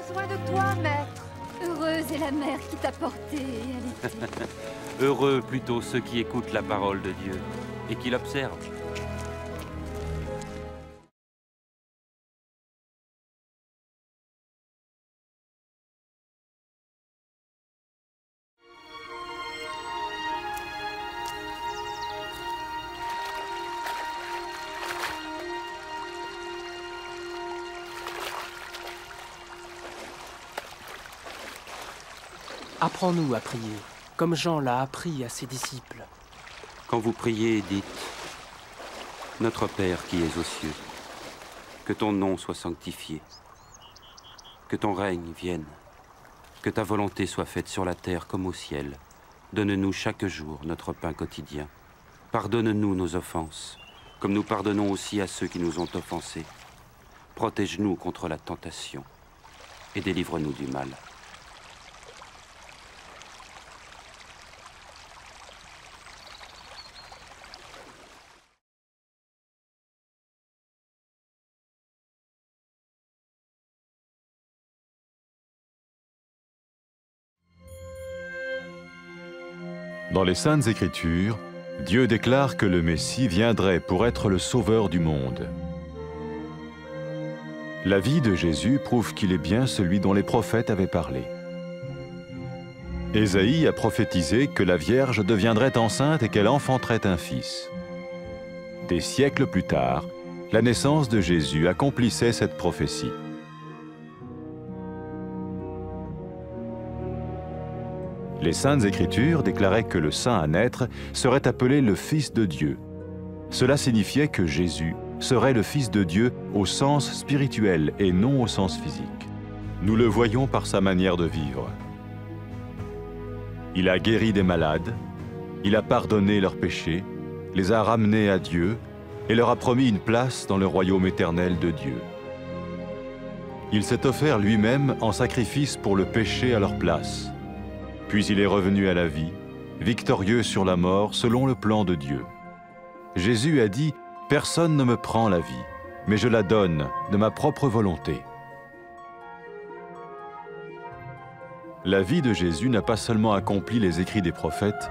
besoin de toi, maître. Heureuse est la mère qui t'a porté et allaitée. Heureux plutôt ceux qui écoutent la parole de Dieu et qui l'observent. Apprends-nous à prier, comme Jean l'a appris à ses disciples. Quand vous priez, dites « Notre Père qui es aux cieux, que ton nom soit sanctifié, que ton règne vienne, que ta volonté soit faite sur la terre comme au ciel. Donne-nous chaque jour notre pain quotidien. Pardonne-nous nos offenses, comme nous pardonnons aussi à ceux qui nous ont offensés. Protège-nous contre la tentation et délivre-nous du mal. » Dans les Saintes Écritures, Dieu déclare que le Messie viendrait pour être le sauveur du monde. La vie de Jésus prouve qu'il est bien celui dont les prophètes avaient parlé. Ésaïe a prophétisé que la Vierge deviendrait enceinte et qu'elle enfanterait un fils. Des siècles plus tard, la naissance de Jésus accomplissait cette prophétie. Les Saintes Écritures déclaraient que le saint à naître serait appelé le Fils de Dieu. Cela signifiait que Jésus serait le Fils de Dieu au sens spirituel et non au sens physique. Nous le voyons par sa manière de vivre. Il a guéri des malades, il a pardonné leurs péchés, les a ramenés à Dieu et leur a promis une place dans le royaume éternel de Dieu. Il s'est offert lui-même en sacrifice pour le péché à leur place. Puis il est revenu à la vie, victorieux sur la mort selon le plan de Dieu. Jésus a dit « Personne ne me prend la vie, mais je la donne de ma propre volonté. » La vie de Jésus n'a pas seulement accompli les écrits des prophètes,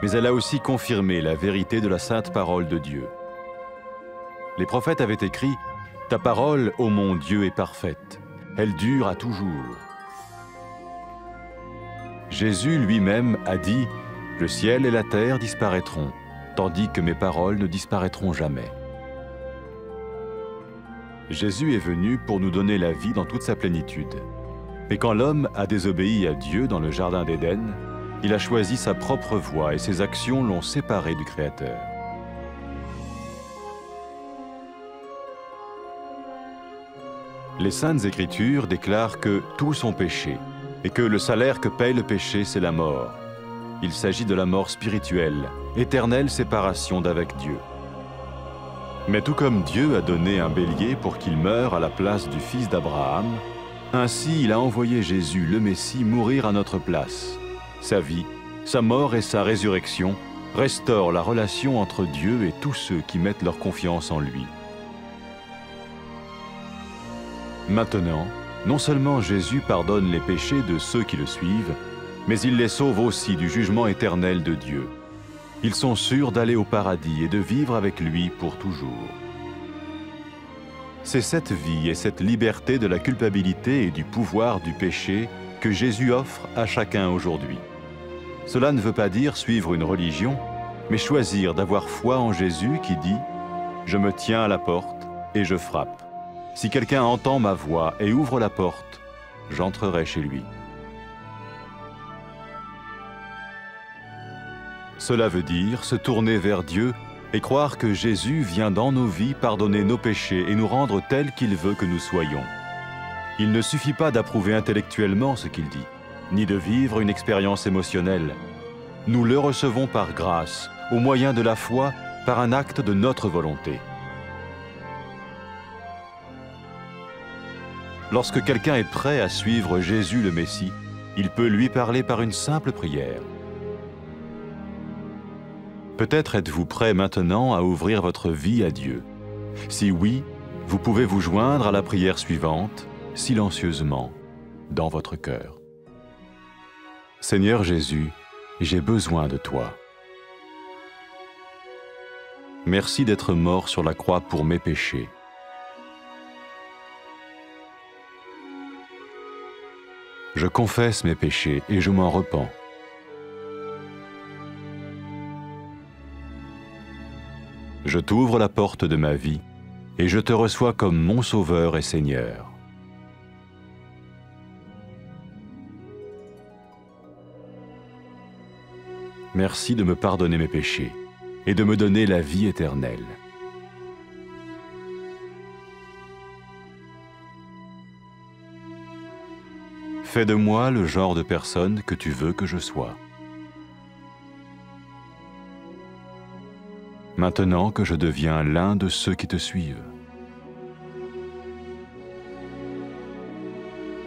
mais elle a aussi confirmé la vérité de la sainte parole de Dieu. Les prophètes avaient écrit « Ta parole, ô mon Dieu, est parfaite, elle dure à toujours. » Jésus lui-même a dit « Le ciel et la terre disparaîtront, tandis que mes paroles ne disparaîtront jamais. » Jésus est venu pour nous donner la vie dans toute sa plénitude. Mais quand l'homme a désobéi à Dieu dans le jardin d'Éden, il a choisi sa propre voie et ses actions l'ont séparé du Créateur. Les Saintes Écritures déclarent que tous ont péché et que le salaire que paye le péché, c'est la mort. Il s'agit de la mort spirituelle, éternelle séparation d'avec Dieu. Mais tout comme Dieu a donné un bélier pour qu'il meure à la place du fils d'Abraham, ainsi il a envoyé Jésus, le Messie, mourir à notre place. Sa vie, sa mort et sa résurrection restaurent la relation entre Dieu et tous ceux qui mettent leur confiance en lui. Maintenant, non seulement Jésus pardonne les péchés de ceux qui le suivent, mais il les sauve aussi du jugement éternel de Dieu. Ils sont sûrs d'aller au paradis et de vivre avec lui pour toujours. C'est cette vie et cette liberté de la culpabilité et du pouvoir du péché que Jésus offre à chacun aujourd'hui. Cela ne veut pas dire suivre une religion, mais choisir d'avoir foi en Jésus qui dit « Je me tiens à la porte et je frappe. Si quelqu'un entend ma voix et ouvre la porte, j'entrerai chez lui. » Cela veut dire se tourner vers Dieu et croire que Jésus vient dans nos vies pardonner nos péchés et nous rendre tels qu'il veut que nous soyons. Il ne suffit pas d'approuver intellectuellement ce qu'il dit, ni de vivre une expérience émotionnelle. Nous le recevons par grâce, au moyen de la foi, par un acte de notre volonté. Lorsque quelqu'un est prêt à suivre Jésus le Messie, il peut lui parler par une simple prière. Peut-être êtes-vous prêt maintenant à ouvrir votre vie à Dieu. Si oui, vous pouvez vous joindre à la prière suivante, silencieusement. dans votre cœur. Seigneur Jésus, j'ai besoin de toi. Merci d'être mort sur la croix pour mes péchés. Je confesse mes péchés et je m'en repens. Je t'ouvre la porte de ma vie et je te reçois comme mon Sauveur et Seigneur. Merci de me pardonner mes péchés et de me donner la vie éternelle. Fais de moi le genre de personne que tu veux que je sois. Maintenant que je deviens l'un de ceux qui te suivent.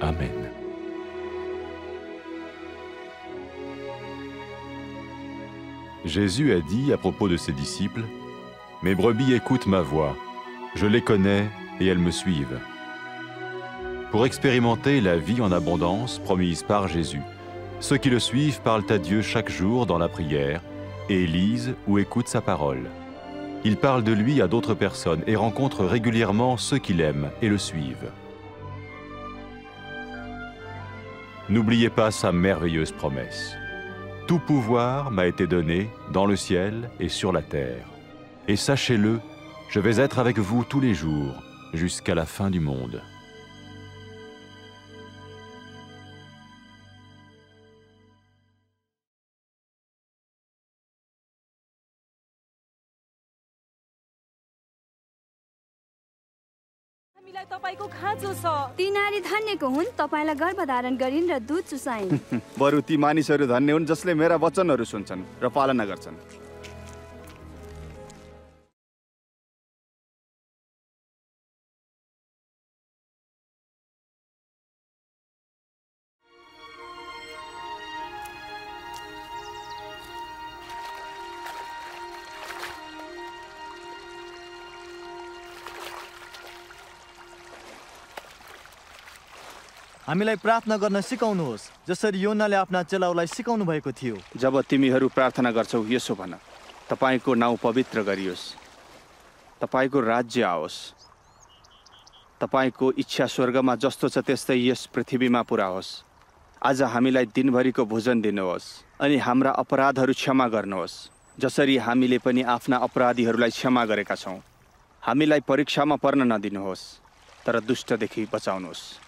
Amen. Jésus a dit à propos de ses disciples, « Mes brebis écoutent ma voix, je les connais et elles me suivent. » Pour expérimenter la vie en abondance promise par Jésus, ceux qui le suivent parlent à Dieu chaque jour dans la prière et lisent ou écoutent sa parole. Ils parlent de lui à d'autres personnes et rencontrent régulièrement ceux qui l'aiment et le suivent. N'oubliez pas sa merveilleuse promesse. Tout pouvoir m'a été donné dans le ciel et sur la terre. Et sachez-le, je vais être avec vous tous les jours, jusqu'à la fin du monde. ती नारी धन्यको हुन्, तपाईलाई गर्भधारण गरिन् र दूध चुसाइन्। बरु ती मानिसहरू धन्य हुन् जसले मेरा वचनहरू सुन्छन् र पालना गर्छन्। हामीलाई प्रार्थना गर्न सिकाउनुहोस्, जसरी योनाले आफ्ना चेलाहरूलाई सिकाउनु भएको थियो। जब तिमीहरू प्रार्थना गर्छौ यसो भन, तपाईको नाउँ पवित्र गरियोस्, तपाईको राज्य आओस्, तपाईको इच्छा स्वर्गमा जस्तो छ त्यस्तै यस पृथ्वीमा पुरा होस्। आज हामीलाई दिनभरिको भोजन दिनुहोस् अनि हाम्रा अपराधहरू क्षमा गर्नुहोस्, जसरी हामीले पनि आफ्ना अपराधीहरूलाई क्षमा गरेका छौँ। हामीलाई परीक्षामा पर्न नदिनुहोस्, तर दुष्टदेखि बचाउनुहोस्।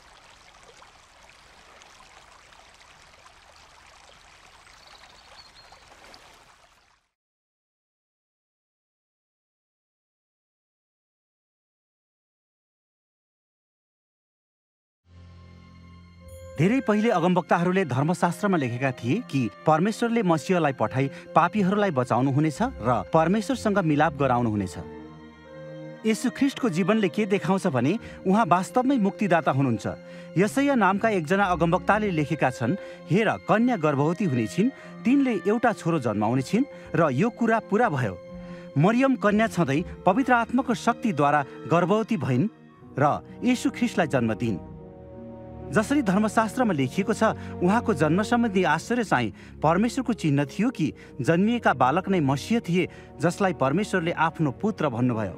धेरै पहिले अगमवक्ताहरूले धर्मशास्त्रमा लेखेका थिए कि परमेश्वरले मसीहलाई पठाई पापीहरूलाई बचाउनु हुनेछ र परमेश्वरसँग मिलाप गराउनु हुनेछ। येशू ख्रीष्टको जीवनले के देखाउँछ भने उहाँ वास्तवमै मुक्तिदाता हुनुहुन्छ। यसैया नामका एकजना अगमवक्ताले लेखेका छन्, हेर कन्या गर्भवती हुनेछिन्, तिनले एउटा छोरो जन्माउने छिन् र यो कुरा पुरा भयो। मरियम कन्या छँदै पवित्र आत्माको शक्तिद्वारा गर्भवती भइन् र येशू ख्रीष्टलाई जन्म दिइन्। जसरी धर्मशास्त्रमा लेखिएको छ, उहाँको जन्म सम्बन्धी आश्चर्य चाहिँ परमेश्वरको चिन्ह थियो कि जन्मिएका बालक नै मसीह थिए, जसलाई परमेश्वरले आफ्नो पुत्र भन्नुभयो।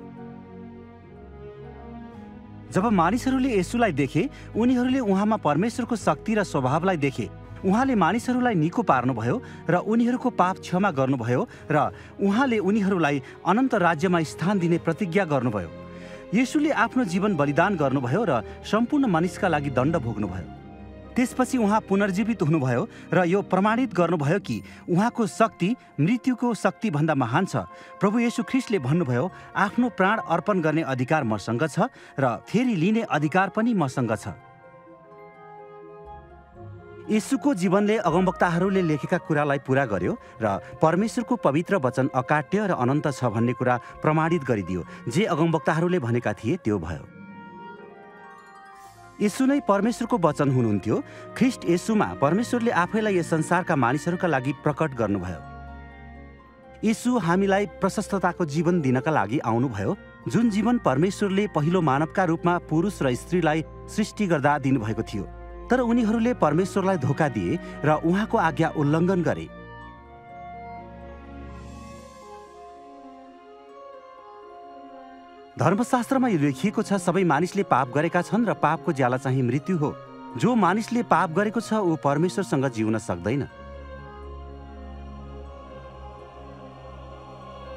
जब मानिसहरूले येशूलाई देखे, उनीहरूले उहाँमा परमेश्वरको शक्ति र स्वभावलाई देखे। उहाँले मानिसहरूलाई निको पार्नुभयो र उनीहरूको पाप क्षमा गर्नुभयो र उहाँले उनीहरूलाई अनन्त राज्यमा स्थान दिने प्रतिज्ञा गर्नुभयो। येशूले आफ्नो जीवन बलिदान गर्नुभयो र सम्पूर्ण मानिसका लागि दण्ड भोग्नुभयो। त्यसपछि उहाँ पुनर्जीवित हुनुभयो र यो प्रमाणित गर्नुभयो कि उहाँको शक्ति मृत्युको शक्तिभन्दा महान छ। प्रभु येशू ख्रीष्टले भन्नुभयो, आफ्नो प्राण अर्पण गर्ने अधिकार मसँग छ र फेरि लिने अधिकार पनि मसँग छ। येशूको जीवनले अगमवक्ताहरूले लेखेका कुरालाई पूरा गर्यो र परमेश्वरको पवित्र वचन अकाट्य र अनन्त छ भन्ने कुरा प्रमाणित गरिदियो। जे अगमवक्ताहरूले भनेका थिए त्यो भयो। येशू नै परमेश्वरको वचन हुनुहुन्थ्यो। ख्रीष्ट येशूमा परमेश्वरले आफैलाई यस संसारका मानिसहरूका लागि प्रकट गर्नुभयो। येशू हामीलाई प्रशस्तताको जीवन दिनका लागि आउनुभयो, जुन जीवन परमेश्वरले पहिलो मानवका रूपमा पुरुष र स्त्रीलाई सृष्टि गर्दा दिनुभएको थियो। तर उनीहरूले परमेश्वरलाई धोका दिए र उहाँको आज्ञा उल्लङ्घन गरे। धर्मशास्त्रमा यो लेखिएको छ, सबै मानिसले पाप गरेका छन् र पापको ज्याला चाहिँ मृत्यु हो। जो मानिसले पाप गरेको छ ऊ परमेश्वरसँग जिउन सक्दैन।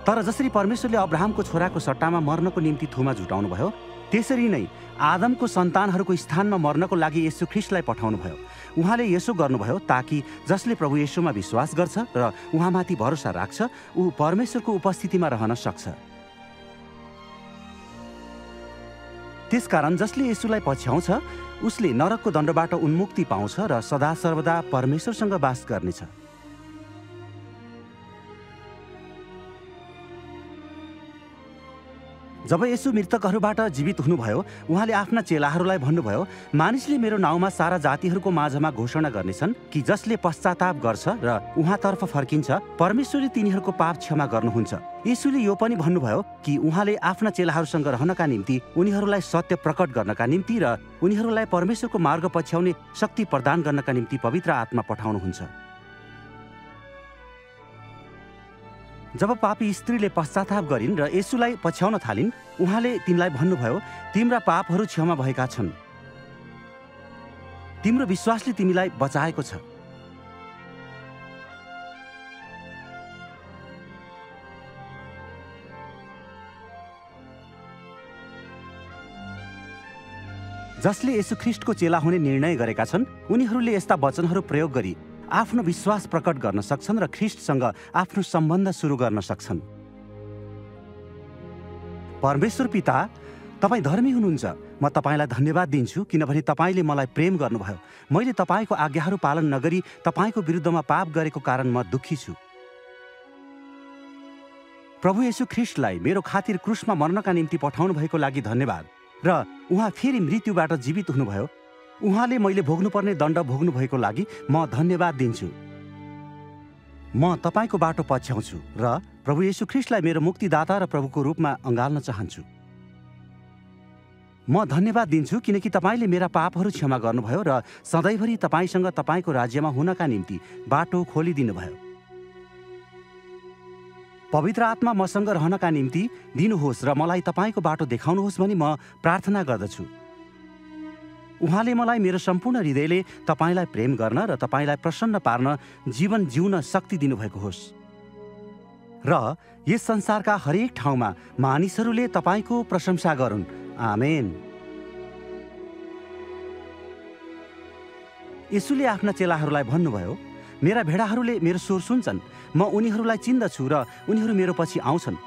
तर जसरी परमेश्वरले अब्राहमको छोराको सट्टामा मर्नको निम्ति थुमा झुटाउनु भयो, त्यसरी नै आदमको सन्तानहरूको स्थानमा मर्नको लागि येशू ख्रीष्टलाई पठाउनु भयो। उहाँले यसो गर्नुभयो ताकि जसले प्रभु येशूमा विश्वास गर्छ र उहाँमाथि भरोसा राख्छ ऊ परमेश्वरको उपस्थितिमा रहन सक्छ। त्यसकारण जसले येशूलाई पछ्याउँछ उसले नरकको दण्डबाट उन्मुक्ति पाउँछ र सदा सर्वदा परमेश्वरसँग वास गर्नेछ। जब येशू मृतकहरूबाट जीवित हुनुभयो, उहाँले आफ्ना चेलाहरूलाई भन्नुभयो, मानिसले मेरो नाउँमा सारा जातिहरूको माझमा घोषणा गर्नेछन् कि जसले पश्चाताप गर्छ र उहाँतर्फ फर्किन्छ, परमेश्वरले तिनीहरूको पाप क्षमा गर्नुहुन्छ। येशूले यो पनि भन्नुभयो कि उहाँले आफ्ना चेलाहरूसँग रहनका निम्ति, उनीहरूलाई सत्य प्रकट गर्नका निम्ति र उनीहरूलाई परमेश्वरको मार्ग पछ्याउने शक्ति प्रदान गर्नका निम्ति पवित्र आत्मा पठाउनुहुन्छ। जब पापी स्त्रीले पश्चाताप गरिन् र येशूलाई पछ्याउन थालिन्, उहाँले तिनलाई भन्नुभयो, तिम्रा पापहरू क्षमा भएका छन्, तिम्रो विश्वासले तिमीलाई बचाएको छ। जसले येशू ख्रीष्टको चेला हुने निर्णय गरेका छन्, उनीहरूले यस्ता वचनहरू प्रयोग गरी आफ्नो विश्वास प्रकट गर्न सक्छन् र ख्रीष्टसँग आफ्नो सम्बन्ध सुरु गर्न सक्छन्। परमेश्वर पिता, तपाईँ धर्मी हुनुहुन्छ। म तपाईँलाई धन्यवाद दिन्छु किनभने तपाईँले मलाई प्रेम गर्नुभयो। मैले तपाईँको आज्ञाहरू पालन नगरी तपाईँको विरुद्धमा पाप गरेको कारण म दुःखी छु। प्रभु येशू ख्रीष्टलाई मेरो खातिर क्रुसमा मर्नका निम्ति पठाउनु भएको लागि धन्यवाद। र उहाँ फेरि मृत्युबाट जीवित हुनुभयो। उहाँले मैले भोग्नुपर्ने दण्ड भोग्नु भएको लागि म धन्यवाद दिन्छु। म तपाईँको बाटो पछ्याउँछु र प्रभु येशू ख्रीष्टलाई मेरो मुक्तिदाता र प्रभुको रूपमा अँगाल्न चाहन्छु। म धन्यवाद दिन्छु किनकि तपाईँले मेरा पापहरू क्षमा गर्नुभयो र सधैँभरि तपाईँसँग तपाईँको राज्यमा हुनका निम्ति बाटो खोलिदिनुभयो। पवित्र आत्मा मसँग रहनका निम्ति दिनुहोस् र मलाई तपाईँको बाटो देखाउनुहोस् भनी म प्रार्थना गर्दछु। उहाँले मलाई मेरो सम्पूर्ण हृदयले तपाईँलाई प्रेम गर्न र तपाईँलाई प्रसन्न पार्न जीवन जिउन शक्ति दिनुभएको होस् र यस संसारका हरेक ठाउँमा मानिसहरूले तपाईँको प्रशंसा गरून्। आमेन। येशूले आफ्ना चेलाहरूलाई भन्नुभयो, मेरा भेडाहरूले मेरो स्वर सुन्छन्, म उनीहरूलाई चिन्दछु र उनीहरू मेरो पछि आउँछन्।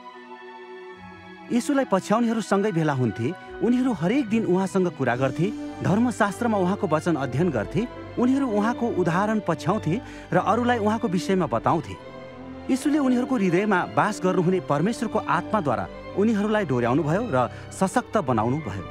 येशूलाई पछ्याउनेहरू सँगै भेला हुन्थे। उनीहरू हरेक दिन उहाँसँग कुरा गर्थे, धर्मशास्त्रमा उहाँको वचन अध्ययन गर्थे, उनीहरू उहाँको उदाहरण पछ्याउँथे र अरूलाई उहाँको विषयमा बताउँथे। येशूले उनीहरूको हृदयमा वास गर्नुहुने परमेश्वरको आत्माद्वारा उनीहरूलाई डोर्याउनुभयो र सशक्त बनाउनु भयो।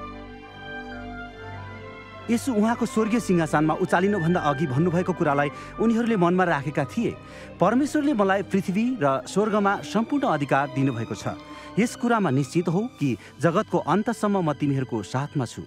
येशू उहाँको स्वर्गीय सिंहासनमा उचालिनुभन्दा अघि भन्नुभएको कुरालाई उनीहरूले मनमा राखेका थिए। परमेश्वरले मलाई पृथ्वी र स्वर्गमा सम्पूर्ण अधिकार दिनुभएको छ। यस कुरामा निश्चित हो कि जगतको अन्तसम्म म तिमीहरूको साथमा छु।